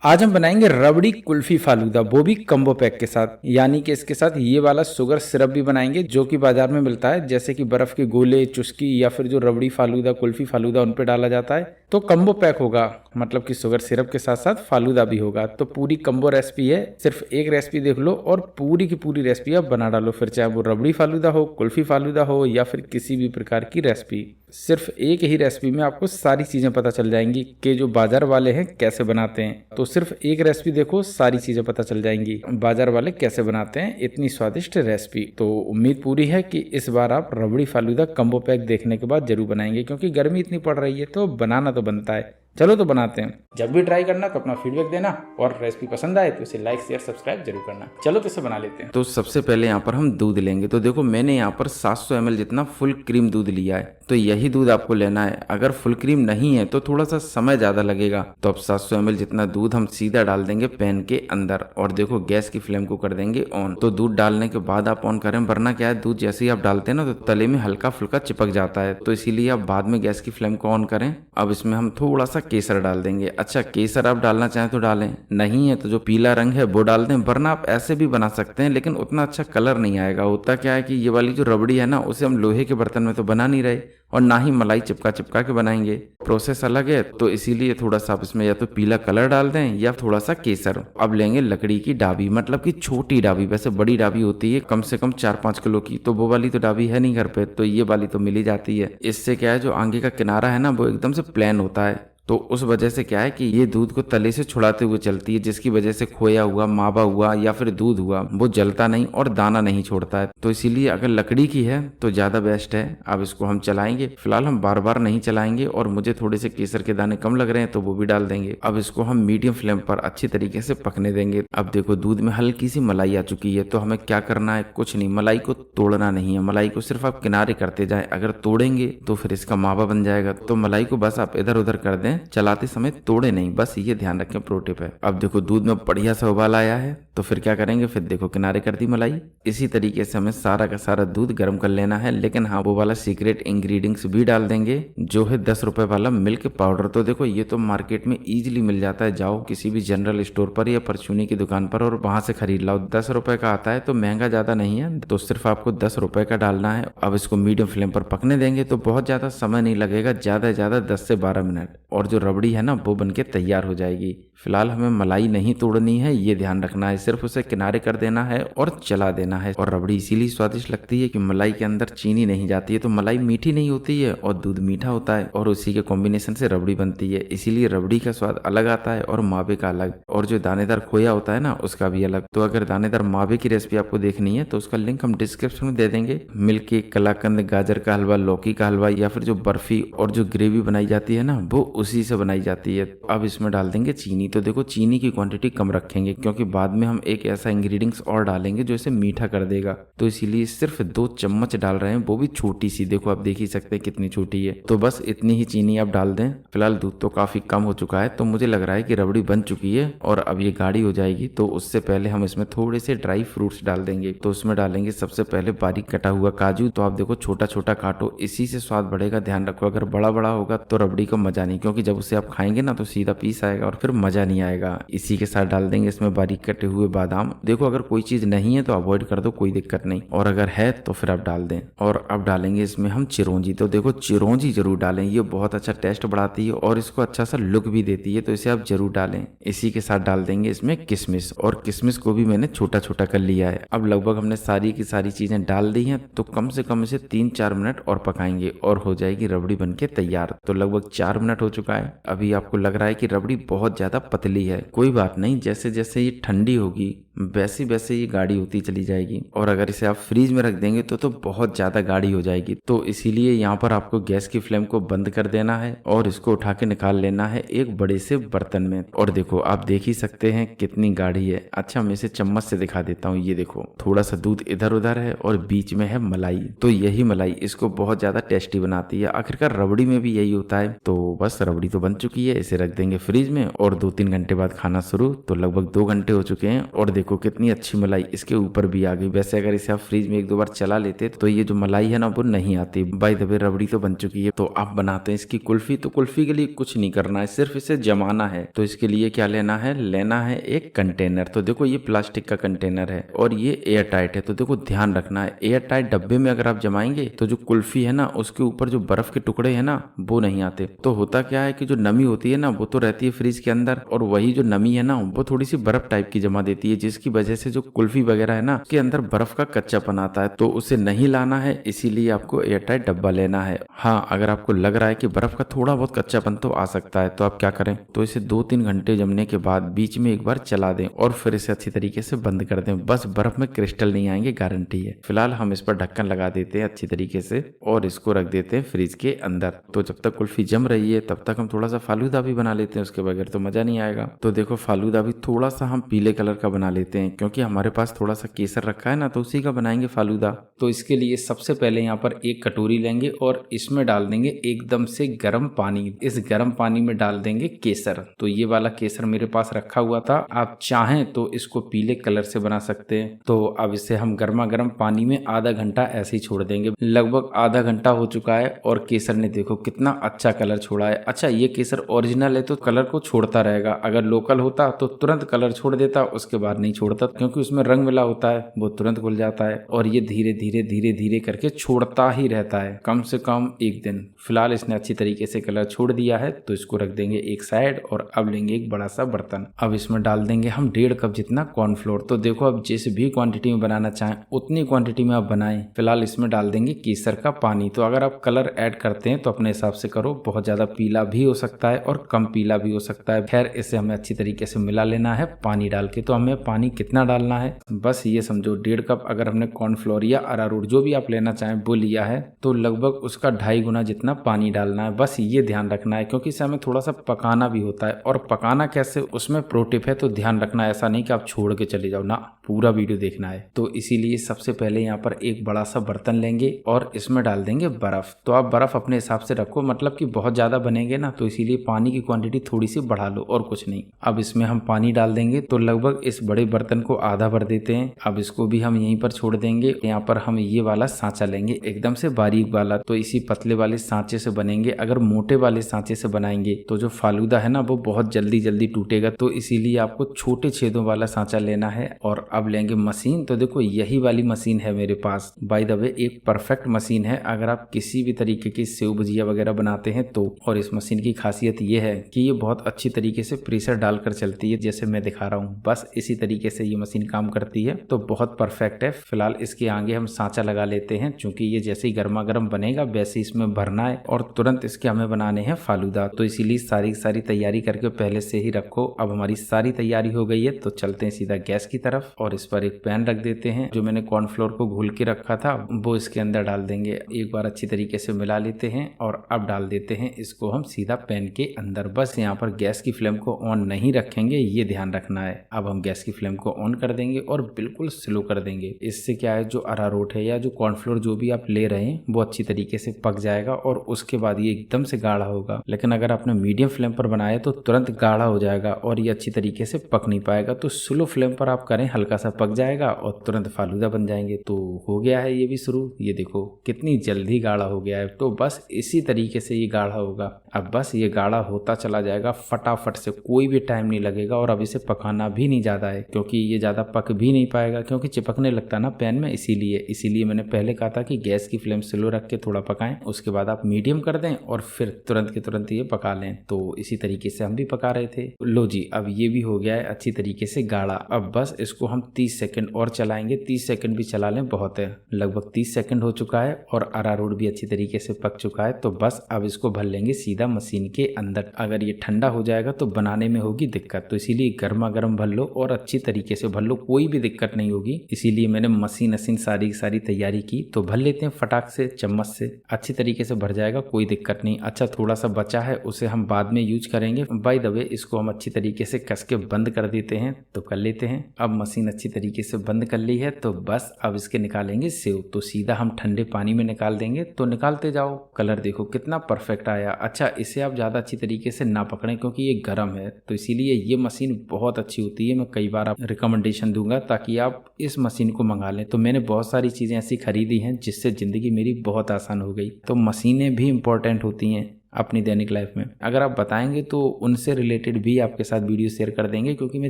आज हम बनाएंगे रबड़ी कुल्फी फालूदा, वो भी कम्बो पैक के साथ। यानी कि इसके साथ ये वाला शुगर सिरप भी बनाएंगे जो कि बाजार में मिलता है, जैसे कि बर्फ के गोले, चुस्की या फिर जो रबड़ी फालूदा, कुल्फी फालूदा उन पे डाला जाता है। तो कम्बो पैक होगा, मतलब कि शुगर सिरप के साथ साथ फालूदा भी होगा। तो पूरी कम्बो रेसिपी है, सिर्फ एक रेसिपी देख लो और पूरी की पूरी रेसिपी आप बना डालो। फिर चाहे वो रबड़ी फालूदा हो, कुल्फी फालूदा हो या फिर किसी भी प्रकार की रेसिपी, सिर्फ एक ही रेसिपी में आपको सारी चीजें पता चल जाएंगी कि जो बाजार वाले हैं कैसे बनाते हैं। तो सिर्फ एक रेसिपी देखो, सारी चीजें पता चल जाएंगी बाजार वाले कैसे बनाते हैं इतनी स्वादिष्ट रेसिपी। तो उम्मीद पूरी है कि इस बार आप रबड़ी फालूदा कम्बो पैक देखने के बाद जरूर बनाएंगे, क्योंकि गर्मी इतनी पड़ रही है तो बनाना तो बनता है। चलो तो बनाते हैं। जब भी ट्राई करना तो अपना फीडबैक देना, और रेसिपी पसंद आए तो इसे लाइक शेयर सब्सक्राइब जरूर करना। चलो तो इसे बना लेते हैं। तो सबसे पहले यहाँ पर हम दूध लेंगे। तो देखो मैंने यहाँ पर 700 ml जितना फुल क्रीम दूध लिया है, तो यही दूध आपको लेना है। अगर फुल क्रीम नहीं है तो थोड़ा सा समय ज़्यादा लगेगा। तो अब 700 ml जितना दूध हम सीधा डाल देंगे पैन के अंदर, और देखो गैस की फ्लेम को कर देंगे ऑन। तो दूध डालने के बाद आप ऑन करें, वरना क्या है, दूध जैसे ही आप डालते हैं ना तो तले में हल्का फुल्का चिपक जाता है। तो इसीलिए आप बाद में गैस की फ्लेम को ऑन करें। अब इसमें हम थोड़ा सा केसर डाल देंगे। अच्छा, केसर आप डालना चाहें तो डालें, नहीं है तो जो पीला रंग है वो डाल दें, वरना आप ऐसे भी बना सकते हैं, लेकिन उतना अच्छा कलर नहीं आएगा। होता क्या है कि ये वाली जो रबड़ी है ना, उसे हम लोहे के बर्तन में तो बना नहीं रहे, और ना ही मलाई चिपका चिपका के बनाएंगे। प्रोसेस अलग है, तो इसीलिए थोड़ा सा आप इसमें या तो पीला कलर डाल दें या थोड़ा सा केसर। अब लेंगे लकड़ी की डाबी, मतलब कि छोटी डाबी। वैसे बड़ी डाबी होती है कम से कम 4-5 किलो की, तो वो वाली तो डाबी है नहीं घर पे, तो ये वाली तो मिल ही जाती है। इससे क्या है, जो आगे का किनारा है ना वो एकदम से प्लेन होता है, तो उस वजह से क्या है कि ये दूध को तले से छुड़ाते हुए चलती है, जिसकी वजह से खोया हुआ, मावा हुआ या फिर दूध हुआ वो जलता नहीं और दाना नहीं छोड़ता है। तो इसीलिए अगर लकड़ी की है तो ज्यादा बेस्ट है। अब इसको हम चलाएंगे, फिलहाल हम बार बार नहीं चलाएंगे, और मुझे थोड़े से केसर के दाने कम लग रहे हैं तो वो भी डाल देंगे। अब इसको हम मीडियम फ्लेम पर अच्छी तरीके से पकने देंगे। अब देखो दूध में हल्की सी मलाई आ चुकी है, तो हमें क्या करना है, कुछ नहीं, मलाई को तोड़ना नहीं है। मलाई को सिर्फ आप किनारे करते जाए, अगर तोड़ेंगे तो फिर इसका मावा बन जाएगा। तो मलाई को बस आप इधर उधर कर दें, चलाते समय तोड़े नहीं, बस ये ध्यान रखें, प्रो टिप है। अब देखो दूध में बढ़िया सा उबाल आया है, तो फिर क्या करेंगे, फिर देखो किनारे कर दी मलाई। इसी तरीके से हमें सारा का सारा दूध गर्म कर लेना है, लेकिन हाँ वो वाला सीक्रेट इंग्रेडिएंट्स भी डाल देंगे जो है 10 रुपए वाला मिल्क पाउडर। तो देखो ये तो मार्केट में इजीली मिल जाता है, जाओ किसी भी जनरल स्टोर पर या परचूनी की दुकान पर और वहां से खरीद लाओ। 10 रुपए का आता है, तो महंगा ज्यादा नहीं है, तो सिर्फ आपको 10 रुपए का डालना है। अब इसको मीडियम फ्लेम पर पकने देंगे, तो बहुत ज्यादा समय नहीं लगेगा, ज्यादा से ज्यादा 10 से 12 मिनट, और जो रबड़ी है ना वो बनके तैयार हो जाएगी। फिलहाल हमें मलाई नहीं तोड़नी है, ये ध्यान रखना है, सिर्फ उसे किनारे कर देना है और चला देना है। और रबड़ी इसीलिए स्वादिष्ट लगती है कि मलाई के अंदर चीनी नहीं जाती है, तो मलाई मीठी नहीं होती है और दूध मीठा होता है, और उसी के कॉम्बिनेशन से रबड़ी बनती है। इसीलिए रबड़ी का स्वाद अलग आता है और मावे का अलग, और जो दानेदार खोया होता है ना उसका भी अलग। तो अगर दानेदार मावे की रेसिपी आपको देखनी है तो उसका लिंक हम डिस्क्रिप्शन में दे देंगे। मिल्क केक, कलाकंद, गाजर का हलवा, लौकी का हलवा, या फिर जो बर्फी और जो ग्रेवी बनाई जाती है ना वो उसी से बनाई जाती है। अब इसमें डाल देंगे चीनी। तो देखो चीनी की क्वांटिटी कम रखेंगे, क्योंकि बाद में हम एक ऐसा इंग्रेडिएंट्स और डालेंगे जो इसे मीठा कर देगा, तो इसीलिए सिर्फ 2 चम्मच डाल रहे हैं, वो भी छोटी सी। देखो आप देख ही सकते हैं कितनी छोटी है, तो बस इतनी ही चीनी आप डाल दें। फिलहाल दूध तो काफी कम हो चुका है, तो मुझे लग रहा है कि रबड़ी बन चुकी है और अब ये गाढ़ी हो जाएगी। तो उससे पहले हम इसमें थोड़े से ड्राई फ्रूट्स डाल देंगे। तो उसमें डालेंगे सबसे पहले बारीक कटा हुआ काजू। तो आप देखो छोटा छोटा काटो, इसी से स्वाद बढ़ेगा, ध्यान रखो। अगर बड़ा बड़ा होगा तो रबड़ी का मजा नहीं, क्योंकि जब उसे आप खाएंगे ना तो सीधा पीस आएगा और फिर मजा नहीं आएगा। इसी के साथ डाल देंगे इसमें बारीक कटे हुए बादाम। देखो अगर कोई चीज नहीं है तो अवॉइड कर दो, कोई दिक्कत नहीं, और अगर है तो फिर आप डाल दें। और अब डालेंगे इसमें हम चिरौंजी। तो देखो चिरौंजी जरूर डालें, ये बहुत अच्छा टेस्ट बढ़ाती है और इसको अच्छा सा लुक भी देती है, तो इसे आप जरूर डालें। इसी के साथ डाल देंगे इसमें किशमिश, और किशमिश को भी मैंने छोटा छोटा कर लिया है। अब लगभग हमने सारी की सारी चीजें डाल दी हैं, तो कम से कम इसे 3-4 मिनट और पकाएंगे और हो जाएगी रबड़ी बनके तैयार। तो लगभग 4 मिनट हो चुका है। अभी आपको लग रहा है कि रबड़ी बहुत ज्यादा पतली है, कोई बात नहीं, जैसे जैसे ये ठंडी होगी वैसे वैसे ये गाढ़ी होती चली जाएगी। और अगर इसे आप फ्रीज में रख देंगे तो बहुत ज्यादा गाढ़ी हो जाएगी। तो इसीलिए यहाँ पर आपको गैस की फ्लेम को बंद कर देना है और इसको उठा के निकाल लेना है एक बड़े से बर्तन में। और देखो आप देख ही सकते हैं कितनी गाढ़ी है। अच्छा मैं इसे चम्मच से दिखा देता हूँ, ये देखो थोड़ा सा दूध इधर उधर है और बीच में है मलाई। तो यही मलाई इसको बहुत ज्यादा टेस्टी बनाती है। आखिरकार रबड़ी में भी यही होता है। तो बस रबड़ी तो बन चुकी है, इसे रख देंगे फ्रिज में और 2-3 घंटे बाद खाना शुरू। तो लगभग 2 घंटे हो चुके हैं और देखो कितनी अच्छी मलाई इसके ऊपर भी आ गई। वैसे अगर इसे आप फ्रिज में 1-2 बार चला लेते तो ये जो मलाई है ना वो नहीं आती। बाय द वे रबड़ी तो बन चुकी है, तो आप बनाते हैं इसकी कुल्फी। तो कुल्फी के लिए कुछ नहीं करना है, सिर्फ इसे जमाना है। तो इसके लिए क्या लेना है एक कंटेनर। तो देखो ये प्लास्टिक का कंटेनर है और ये एयर टाइट है। तो देखो ध्यान रखना है, एयर टाइट डब्बे में अगर आप जमाएंगे तो जो कुल्फी है ना उसके ऊपर जो बर्फ के टुकड़े है ना वो नहीं आते। तो होता क्या है कि जो नमी होती है ना वो तो रहती है फ्रिज के अंदर, और वही जो नमी है ना वो थोड़ी सी बर्फ टाइप की जमा देती है, जिसकी वजह से जो कुल्फी वगैरह है ना उसके अंदर बर्फ का कच्चापन आता है। तो उसे नहीं लाना है, इसीलिए आपको एयर टाइट डब्बा लेना है। हाँ, अगर आपको लग रहा है कि बर्फ का थोड़ा बहुत कच्चापन तो आ सकता है तो आप क्या करें, तो इसे 2-3 घंटे जमने के बाद बीच में एक बार चला दें और फिर इसे अच्छी तरीके से बंद कर दें। बस बर्फ में क्रिस्टल नहीं आएंगे, गारंटी है। फिलहाल हम इस पर ढक्कन लगा देते हैं अच्छी तरीके से और इसको रख देते हैं फ्रिज के अंदर। तो जब तक कुल्फी जम रही है तब तक हम थोड़ा सा फालूदा भी बना लेते हैं, उसके बगैर तो मजा नहीं आएगा। तो देखो फालूदा भी थोड़ा सा हम पीले कलर का बना लेते हैं, क्योंकि हमारे पास थोड़ा सा केसर रखा है ना, तो उसी का बनाएंगे फालूदा। तो इसके लिए सबसे पहले यहाँ पर एक कटोरी लेंगे और इसमें डाल देंगे एकदम से गर्म पानी। इस गर्म पानी में डाल देंगे केसर। तो ये वाला केसर मेरे पास रखा हुआ था, आप चाहें तो इसको पीले कलर से बना सकते हैं। तो अब इसे हम गर्मा गर्म पानी में आधा घंटा ऐसे ही छोड़ देंगे। लगभग आधा घंटा हो चुका है और केसर ने देखो कितना अच्छा कलर छोड़ा है। अच्छा, ये केसर ओरिजिनल है तो कलर को छोड़ता रहेगा, अगर लोकल होता तो तुरंत कलर छोड़ देता, उसके बाद नहीं छोड़ता, क्योंकि उसमें रंग मिला होता है, वो तुरंत घुल जाता है। और ये धीरे धीरे धीरे धीरे करके छोड़ता ही रहता है, कम से कम 1 दिन। फिलहाल इसने अच्छी तरीके से कलर छोड़ दिया है, तो इसको रख देंगे एक साइड और अब लेंगे एक बड़ा सा बर्तन। अब इसमें डाल देंगे हम 1.5 कप जितना कॉर्नफ्लोर। तो देखो अब जिस भी क्वांटिटी में बनाना चाहें उतनी क्वांटिटी में आप बनाएं। फिलहाल इसमें डाल देंगे केसर का पानी। तो अगर आप कलर ऐड करते हैं तो अपने हिसाब से करो, बहुत ज्यादा पीला भी हो सकता है और कम पीला भी हो सकता है। खैर इसे हमें अच्छी तरीके से मिला लेना है पानी डाल के। तो हमें पानी कितना डालना है, बस ये समझो 1.5 कप अगर हमने कॉर्नफ्लोर या अरारोट जो भी आप लेना चाहें वो लिया है तो लगभग उसका 2.5 गुना जितना पानी डालना है। बस ये ध्यान रखना है, क्योंकि इसे हमें थोड़ा सा पकाना भी होता है। और पकाना कैसे उसमें प्रो टिप है, तो ध्यान रखना, ऐसा नहीं कि आप छोड़ के चले जाओ ना, पूरा वीडियो देखना है। तो इसीलिए सबसे पहले यहाँ पर एक बड़ा सा बर्तन लेंगे और इसमें डाल देंगे बर्फ। तो आप बर्फ अपने हिसाब से रखो, मतलब कि बहुत ज्यादा बनेंगे ना, तो इसीलिए पानी की क्वांटिटी थोड़ी सी बढ़ा लो और कुछ नहीं। अब इसमें हम पानी डाल देंगे, तो लगभग इस बड़े बर्तन को आधा भर देते हैं। अब इसको भी हम यहीं पर छोड़ देंगे। यहाँ पर हम ये वाला सांचा लेंगे एकदम से बारीक वाला, तो इसी पतले वाले सांचे से बनेंगे। अगर मोटे वाले सांचे से बनाएंगे तो जो फालूदा है ना वो बहुत जल्दी जल्दी टूटेगा, तो इसीलिए आपको छोटे छेदों वाला सांचा लेना है। और अब लेंगे मशीन। तो देखो यही वाली मशीन है मेरे पास, बाय द वे एक परफेक्ट मशीन है अगर आप किसी भी तरीके की सेव भुजिया वगैरह बनाते हैं तो। और इस मशीन की खासियत ये है कि ये बहुत अच्छी तरीके से प्रेशर डालकर चलती है, जैसे मैं दिखा रहा हूँ। बस इसी तरीके से ये मशीन काम करती है, तो बहुत परफेक्ट है। फिलहाल इसके आगे हम सांचा लगा लेते हैं, क्योंकि ये जैसे ही गर्मा गर्म बनेगा वैसे इसमें भरना है और तुरंत इसके हमें बनाने हैं फालूदा। तो इसीलिए सारी तैयारी करके पहले से ही रखो। अब हमारी सारी तैयारी हो गई है, तो चलते हैं सीधा गैस की तरफ और इस पर एक पैन रख देते हैं। जो मैंने कॉर्नफ्लोर को घोल के रखा था वो इसके अंदर डाल देंगे। एक बार अच्छी तरीके से मिला लेते हैं और अब डाल देते हैं इसको हम सीधा पैन के अंदर। बस यहाँ पर गैस की फ्लेम को ऑन नहीं रखेंगे, ये ध्यान रखना है। अब हम गैस की फ्लेम को ऑन कर देंगे और बिल्कुल स्लो कर देंगे। इससे क्या है, जो अरारोट है या जो कॉर्नफ्लोर जो भी आप ले रहे हैं वो अच्छी तरीके से पक जाएगा और उसके बाद ये एकदम से गाढ़ा होगा। लेकिन अगर आपने मीडियम फ्लेम पर बनाया तो तुरंत गाढ़ा हो जाएगा और ये अच्छी तरीके से पक नहीं पाएगा। तो स्लो फ्लेम पर आप करें, हल्का सा पक जाएगा और तुरंत फालूदा बन जाएंगे। तो हो गया है ये भी शुरू, ये देखो कितनी जल्दी गाढ़ा हो गया है। तो बस इसी तरीके से ये गाढ़ा होगा। अब बस ये गाढ़ा होता चला जाएगा फटाफट से, कोई भी टाइम नहीं लगेगा। और अब इसे पकाना भी नहीं ज्यादा है, क्योंकि ये ज्यादा पक भी नहीं पाएगा, क्योंकि चिपकने लगता ना पैन में। इसीलिए मैंने पहले कहा था कि गैस की फ्लेम स्लो रख के थोड़ा पकाएं, उसके बाद आप मीडियम कर दें और फिर तुरंत के तुरंत ये पका लें। तो इसी तरीके से हम भी पका रहे थे। लो जी, अब ये भी हो गया है अच्छी तरीके से गाढ़ा। अब बस इसको हम 30 सेकंड और चलाएंगे। 30 सेकंड भी चला लें, बहुत है। लगभग 30 सेकंड हो चुका है और अरारोट भी अच्छी तरीके से पक चुका है। तो बस अब इसको भर लेंगे सीधा मशीन के अंदर। अगर ये ठंडा हो जाएगा तो बनाने में होगी दिक्कत, तो इसीलिए गर्मा गर्म भर लो और अच्छी तरीके से भर लो, कोई भी दिक्कत नहीं होगी। इसीलिए मैंने मशीन सारी तैयारी की। तो भर लेते हैं फटाक से, चम्मच से अच्छी तरीके से भर जाएगा, कोई दिक्कत नहीं। अच्छा, थोड़ा सा बचा है उसे हम बाद में यूज करेंगे। बाय द वे इसको हम अच्छी तरीके से कस के बंद कर देते हैं। तो कर लेते हैं। अब मशीन अच्छी तरीके से बंद कर ली है। तो बस अब इसके निकालेंगे सेव। तो सीधा हम ठंडे पानी में निकाल देंगे। तो निकालते जाओ। कलर देखो कितना परफेक्ट आया। अच्छा, इसे आप ज़्यादा अच्छी तरीके से ना पकड़ें क्योंकि ये गर्म है, तो इसीलिए ये मशीन बहुत अच्छी होती है। मैं कई बार आप रिकमेंडेशन दूंगा ताकि आप इस मशीन को मंगा लें। तो मैंने बहुत सारी चीज़ें ऐसी खरीदी हैं जिससे ज़िंदगी मेरी बहुत आसान हो गई। तो मशीनें भी इम्पोर्टेंट होती हैं अपनी दैनिक लाइफ में। अगर आप बताएंगे तो उनसे रिलेटेड भी आपके साथ वीडियो शेयर कर देंगे क्योंकि मैं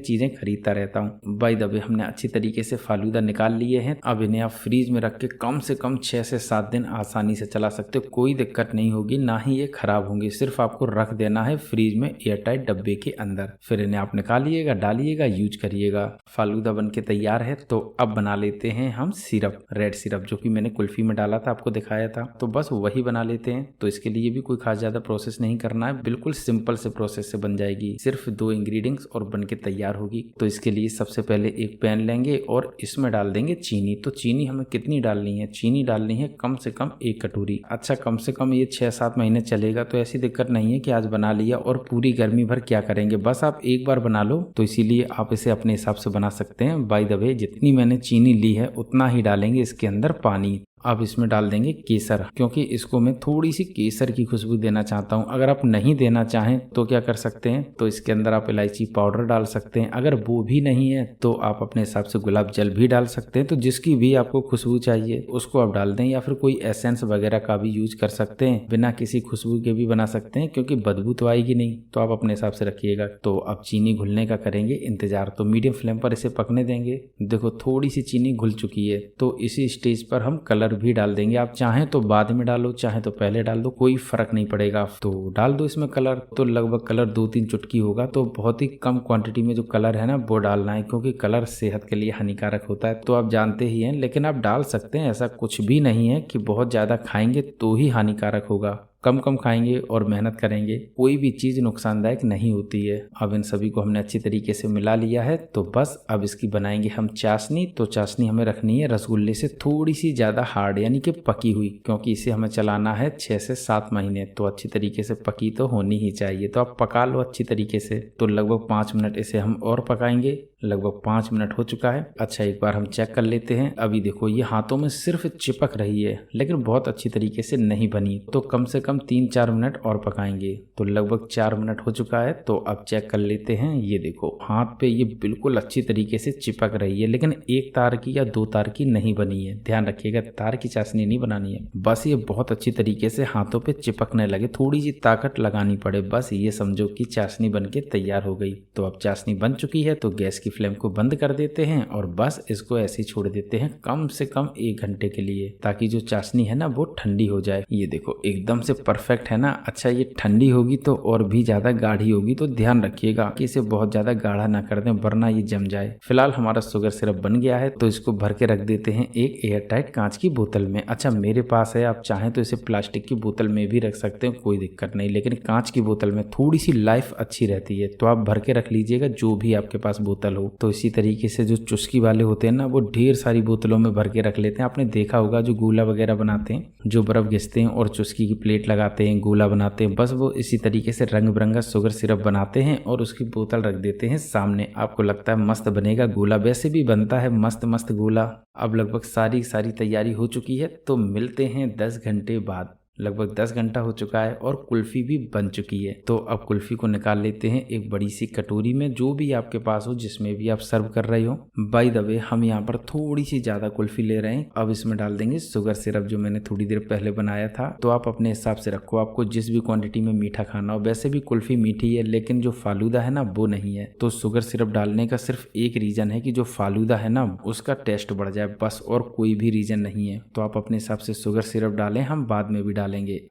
चीज़ें खरीदता रहता हूँ। बाय द वे, हमने अच्छी तरीके से फालूदा निकाल लिए हैं। अब इन्हें आप फ्रीज में रख के कम से कम 6 से 7 दिन आसानी से चला सकते हो। कोई दिक्कत नहीं होगी, ना ही ये खराब होंगे। सिर्फ आपको रख देना है फ्रीज में एयरटाइट डब्बे के अंदर। फिर इन्हें आप निकालिएगा, डालिएगा, यूज करिएगा। फालूदा बन के तैयार है। तो अब बना लेते हैं हम सिरप, रेड सिरप, जो कि मैंने कुल्फी में डाला था, आपको दिखाया था। तो बस वही बना लेते हैं। तो इसके लिए भी कोई खास ज्यादा प्रोसेस नहीं करना है, बिल्कुल सिंपल से प्रोसेस से बन जाएगी। सिर्फ 2 इंग्रेडिएंट्स और बन के तैयार होगी। तो इसके लिए सबसे पहले एक पैन लेंगे और इसमें डाल देंगे चीनी। तो चीनी हमें कितनी डालनी है? चीनी डालनी है कम से कम 1 कटोरी। अच्छा, कम से कम ये 6-7 महीने चलेगा, तो ऐसी दिक्कत नहीं है कि आज बना लिया और पूरी गर्मी भर क्या करेंगे। बस आप एक बार बना लो, तो इसीलिए आप इसे अपने हिसाब से बना सकते हैं। बाय द वे, जितनी मैंने चीनी ली है उतना ही डालेंगे इसके अंदर पानी। अब इसमें डाल देंगे केसर, क्योंकि इसको मैं थोड़ी सी केसर की खुशबू देना चाहता हूँ। अगर आप नहीं देना चाहें तो क्या कर सकते हैं, तो इसके अंदर आप इलायची पाउडर डाल सकते हैं। अगर वो भी नहीं है तो आप अपने हिसाब से गुलाब जल भी डाल सकते हैं। तो जिसकी भी आपको खुशबू चाहिए उसको आप डाल दें, या फिर कोई एसेंस वगैरह का भी यूज कर सकते हैं। बिना किसी खुशबू के भी बना सकते हैं, क्योंकि बदबू तो आएगी नहीं। तो आप अपने हिसाब से रखिएगा। तो अब चीनी घुलने का करेंगे इंतजार। तो मीडियम फ्लेम पर इसे पकने देंगे। देखो थोड़ी सी चीनी घुल चुकी है। तो इसी स्टेज पर हम कलर भी डाल देंगे। आप चाहें तो बाद में डालो, चाहे तो पहले डाल दो, कोई फर्क नहीं पड़ेगा। तो डाल दो इसमें कलर। तो लगभग कलर 2-3 चुटकी होगा। तो बहुत ही कम क्वांटिटी में जो कलर है ना वो डालना है, क्योंकि कलर सेहत के लिए हानिकारक होता है। तो आप जानते ही हैं, लेकिन आप डाल सकते हैं। ऐसा कुछ भी नहीं है कि बहुत ज्यादा खाएंगे तो ही हानिकारक होगा। कम कम खाएंगे और मेहनत करेंगे, कोई भी चीज नुकसानदायक नहीं होती है। अब इन सभी को हमने अच्छी तरीके से मिला लिया है। तो बस अब इसकी बनाएंगे हम चाशनी। तो चाशनी हमें रखनी है रसगुल्ले से थोड़ी सी ज्यादा हार्ड, यानी कि पकी हुई, क्योंकि इसे हमें चलाना है 6 से 7 महीने। तो अच्छी तरीके से पकी तो होनी ही चाहिए। तो आप पका लो अच्छी तरीके से। तो लगभग 5 मिनट इसे हम और पकाएंगे। लगभग 5 मिनट हो चुका है। अच्छा, एक बार हम चेक कर लेते हैं। अभी देखो ये हाथों में सिर्फ चिपक रही है, लेकिन बहुत अच्छी तरीके से नहीं बनी। तो कम से कम 3-4 मिनट और पकाएंगे। तो लगभग 4 मिनट हो चुका है। तो अब चेक कर लेते हैं। ये देखो हाथ पे ये बिल्कुल अच्छी तरीके से चिपक रही है, लेकिन 1 तार की या 2 तार की नहीं बनी है। ध्यान रखिएगा, तार की चाशनी नहीं बनानी है। बस ये बहुत अच्छी तरीके से हाथों पे चिपकने लगे, थोड़ी सी ताकत लगानी पड़े, बस ये समझो कि चाशनी बन के तैयार हो गई। तो अब चाशनी बन चुकी है। तो गैस की फ्लेम को बंद कर देते हैं और बस इसको ऐसे ही छोड़ देते हैं कम से कम 1 घंटे के लिए, ताकि जो चाशनी है ना वो ठंडी हो जाए। ये देखो एकदम से परफेक्ट है ना। अच्छा, ये ठंडी होगी तो और भी ज्यादा गाढ़ी होगी। तो ध्यान रखिएगा कि इसे बहुत ज्यादा गाढ़ा ना कर दें, वरना ये जम जाए। फिलहाल हमारा शुगर सिरप बन गया है। तो इसको भर के रख देते हैं एक एयरटाइट कांच की बोतल में। अच्छा, मेरे पास है, आप चाहें तो इसे प्लास्टिक की बोतल में भी रख सकते हैं, कोई दिक्कत नहीं, लेकिन कांच की बोतल में थोड़ी सी लाइफ अच्छी रहती है। तो आप भर के रख लीजिएगा, जो भी आपके पास बोतल हो। तो इसी तरीके से जो चुस्की वाले होते हैं ना, वो ढेर सारी बोतलों में भर के रख लेते हैं। आपने देखा होगा जो गोला वगैरह बनाते हैं, जो बर्फ घिसते हैं और चुस्की की प्लेट लगाते हैं, गोला बनाते हैं, बस वो इसी तरीके से रंग बिरंगा शुगर सिरप बनाते हैं और उसकी बोतल रख देते हैं सामने। आपको लगता है मस्त बनेगा गोला, वैसे भी बनता है मस्त मस्त गोला। अब लगभग सारी तैयारी हो चुकी है। तो मिलते हैं 10 घंटे बाद। लगभग 10 घंटा हो चुका है और कुल्फी भी बन चुकी है। तो अब कुल्फी को निकाल लेते हैं एक बड़ी सी कटोरी में, जो भी आपके पास हो, जिसमें भी आप सर्व कर रहे हो। बाय द वे, हम यहाँ पर थोड़ी सी ज्यादा कुल्फी ले रहे हैं। अब इसमें डाल देंगे शुगर सिरप, जो मैंने थोड़ी देर पहले बनाया था। तो आप अपने हिसाब से रखो, आपको जिस भी क्वांटिटी में मीठा खाना हो। वैसे भी कुल्फी मीठी है, लेकिन जो फालूदा है ना वो नहीं है। तो शुगर सिरप डालने का सिर्फ एक रीजन है कि जो फालूदा है ना उसका टेस्ट बढ़ जाए, बस, और कोई भी रीजन नहीं है। तो आप अपने हिसाब से शुगर सिरप डालें, हम बाद में भी डालेंगे।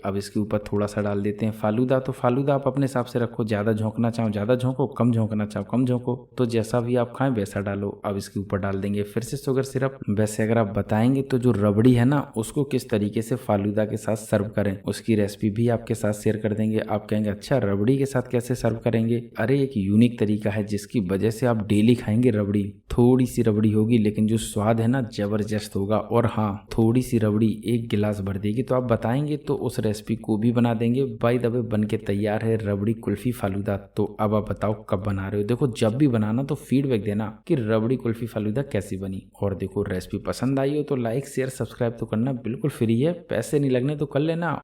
अब इसके ऊपर थोड़ा सा डाल देते हैं फालूदा। तो फालूदा आप अपने हिसाब से रखो, ज्यादा झोंकना चाहो ज्यादा झोंको, कम झोंकना चाहो कम झोंको। तो जैसा भी आप खाएं वैसा डालो। अब इसके ऊपर डाल देंगे फिर से शुगर सिरप। वैसे अगर आप बताएंगे तो जो रबड़ी है ना उसको किस तरीके से फालूदा के साथ सर्व करें, उसकी रेसिपी भी आपके साथ शेयर कर देंगे। आप कहेंगे अच्छा रबड़ी के साथ कैसे सर्व करेंगे? अरे एक यूनिक तरीका है जिसकी वजह से आप डेली खाएंगे रबड़ी। थोड़ी सी रबड़ी होगी, लेकिन जो स्वाद है ना जबरदस्त होगा। और हाँ, थोड़ी सी रबड़ी 1 गिलास भर देगी। तो आप बताएंगे तो उस रेसिपी को भी बना देंगे। बाय द वे बन के तैयार है रबड़ी कुल्फी फालूदा। तो अब आप बताओ कब बना रहे हो। देखो जब भी बनाना तो फीडबैक देना कि रबड़ी कुल्फी फालूदा कैसी बनी। और देखो रेसिपी पसंद आई हो तो लाइक शेयर सब्सक्राइब तो करना बिल्कुल फ्री है, पैसे नहीं लगने तो कर लेना।